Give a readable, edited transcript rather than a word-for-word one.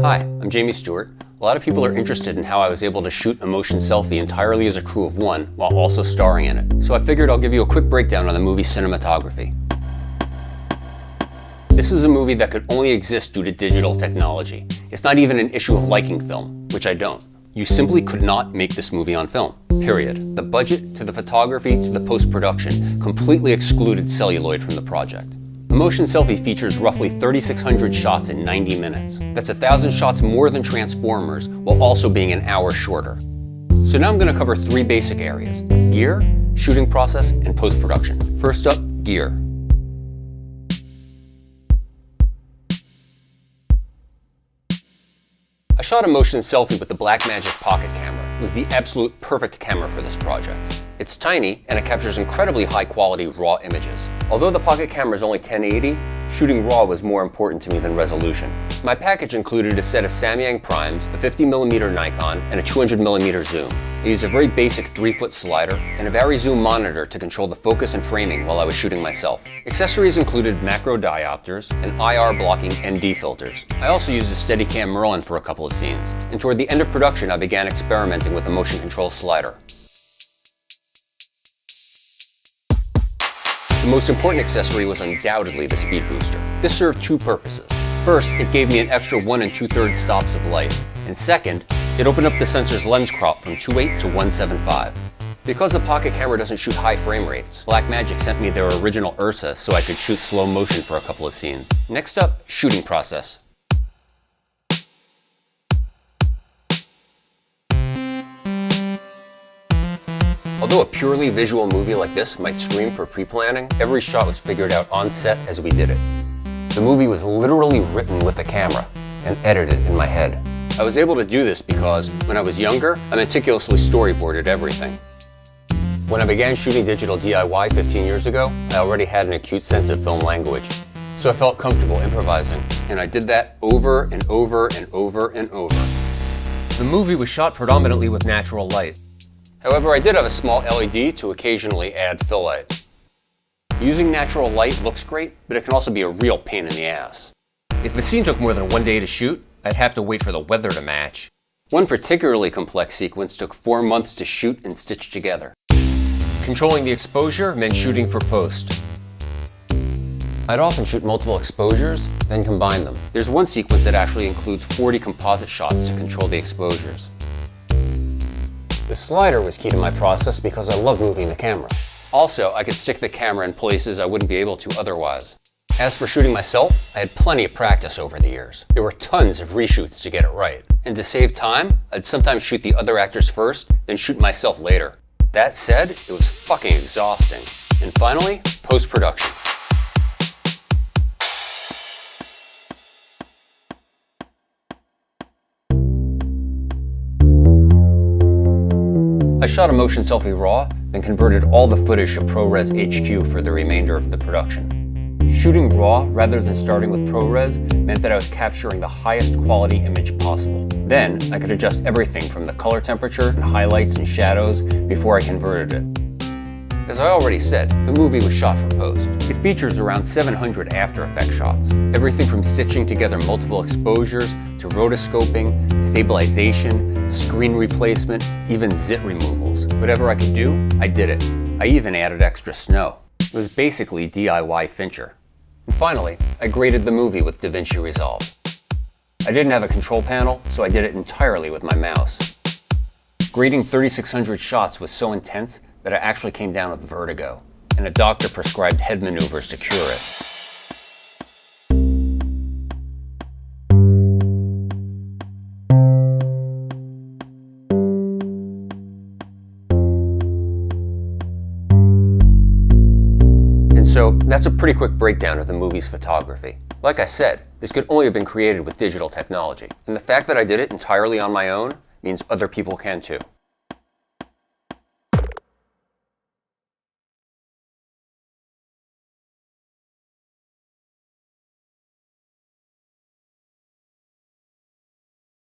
Hi, I'm Jamie Stuart. A lot of people are interested in how I was able to shoot a motion selfie entirely as a crew of one while also starring in it. So I figured I'll give you a quick breakdown on the movie Cinematography. This is a movie that could only exist due to digital technology. It's not even an issue of liking film, which I don't. You simply could not make this movie on film, period. The budget, to the photography, to the post-production, completely excluded celluloid from the project. The Motion Selfie features roughly 3,600 shots in 90 minutes. That's 1,000 shots more than Transformers, while also being an hour shorter. So now I'm going to cover three basic areas: gear, shooting process, and post-production. First up, gear. I shot a motion selfie with the Blackmagic pocket camera. It was the absolute perfect camera for this project. It's tiny and it captures incredibly high quality raw images. Although the pocket camera is only 1080, shooting raw was more important to me than resolution. My package included a set of Samyang primes, a 50mm Nikon, and a 200mm zoom. I used a very basic 3-foot slider and a vari-zoom monitor to control the focus and framing while I was shooting myself. Accessories included macro diopters and IR blocking ND filters. I also used a Steadicam Merlin for a couple of scenes, and toward the end of production I began experimenting with a motion control slider. The most important accessory was undoubtedly the speed booster. This served two purposes. First, it gave me an extra 1 2/3 stops of light. And second, it opened up the sensor's lens crop from 2.8 to 1.75. Because the pocket camera doesn't shoot high frame rates, Blackmagic sent me their original Ursa so I could shoot slow motion for a couple of scenes. Next up, shooting process. Although a purely visual movie like this might scream for pre-planning, every shot was figured out on set as we did it. The movie was literally written with the camera and edited in my head. I was able to do this because, when I was younger, I meticulously storyboarded everything. When I began shooting digital DIY 15 years ago, I already had an acute sense of film language. So I felt comfortable improvising, and I did that over and over and over and over. The movie was shot predominantly with natural light. However, I did have a small LED to occasionally add fill light. Using natural light looks great, but it can also be a real pain in the ass. If a scene took more than one day to shoot, I'd have to wait for the weather to match. One particularly complex sequence took 4 months to shoot and stitch together. Controlling the exposure meant shooting for post. I'd often shoot multiple exposures, then combine them. There's one sequence that actually includes 40 composite shots to control the exposures. The slider was key to my process because I love moving the camera. Also, I could stick the camera in places I wouldn't be able to otherwise. As for shooting myself, I had plenty of practice over the years. There were tons of reshoots to get it right. And to save time, I'd sometimes shoot the other actors first, then shoot myself later. That said, it was fucking exhausting. And finally, post-production. I shot a motion selfie raw, then converted all the footage to ProRes HQ for the remainder of the production. Shooting raw rather than starting with ProRes meant that I was capturing the highest quality image possible. Then I could adjust everything from the color temperature and highlights and shadows before I converted it. As I already said, the movie was shot for post. It features around 700 After Effects shots. Everything from stitching together multiple exposures to rotoscoping, stabilization, screen replacement, even zit removals. Whatever I could do, I did it. I even added extra snow. It was basically DIY Fincher. And finally, I graded the movie with DaVinci Resolve. I didn't have a control panel, so I did it entirely with my mouse. Grading 3,600 shots was so intense that I actually came down with vertigo, and a doctor prescribed head maneuvers to cure it. And so that's a pretty quick breakdown of the movie's photography. Like I said, this could only have been created with digital technology, and the fact that I did it entirely on my own means other people can too.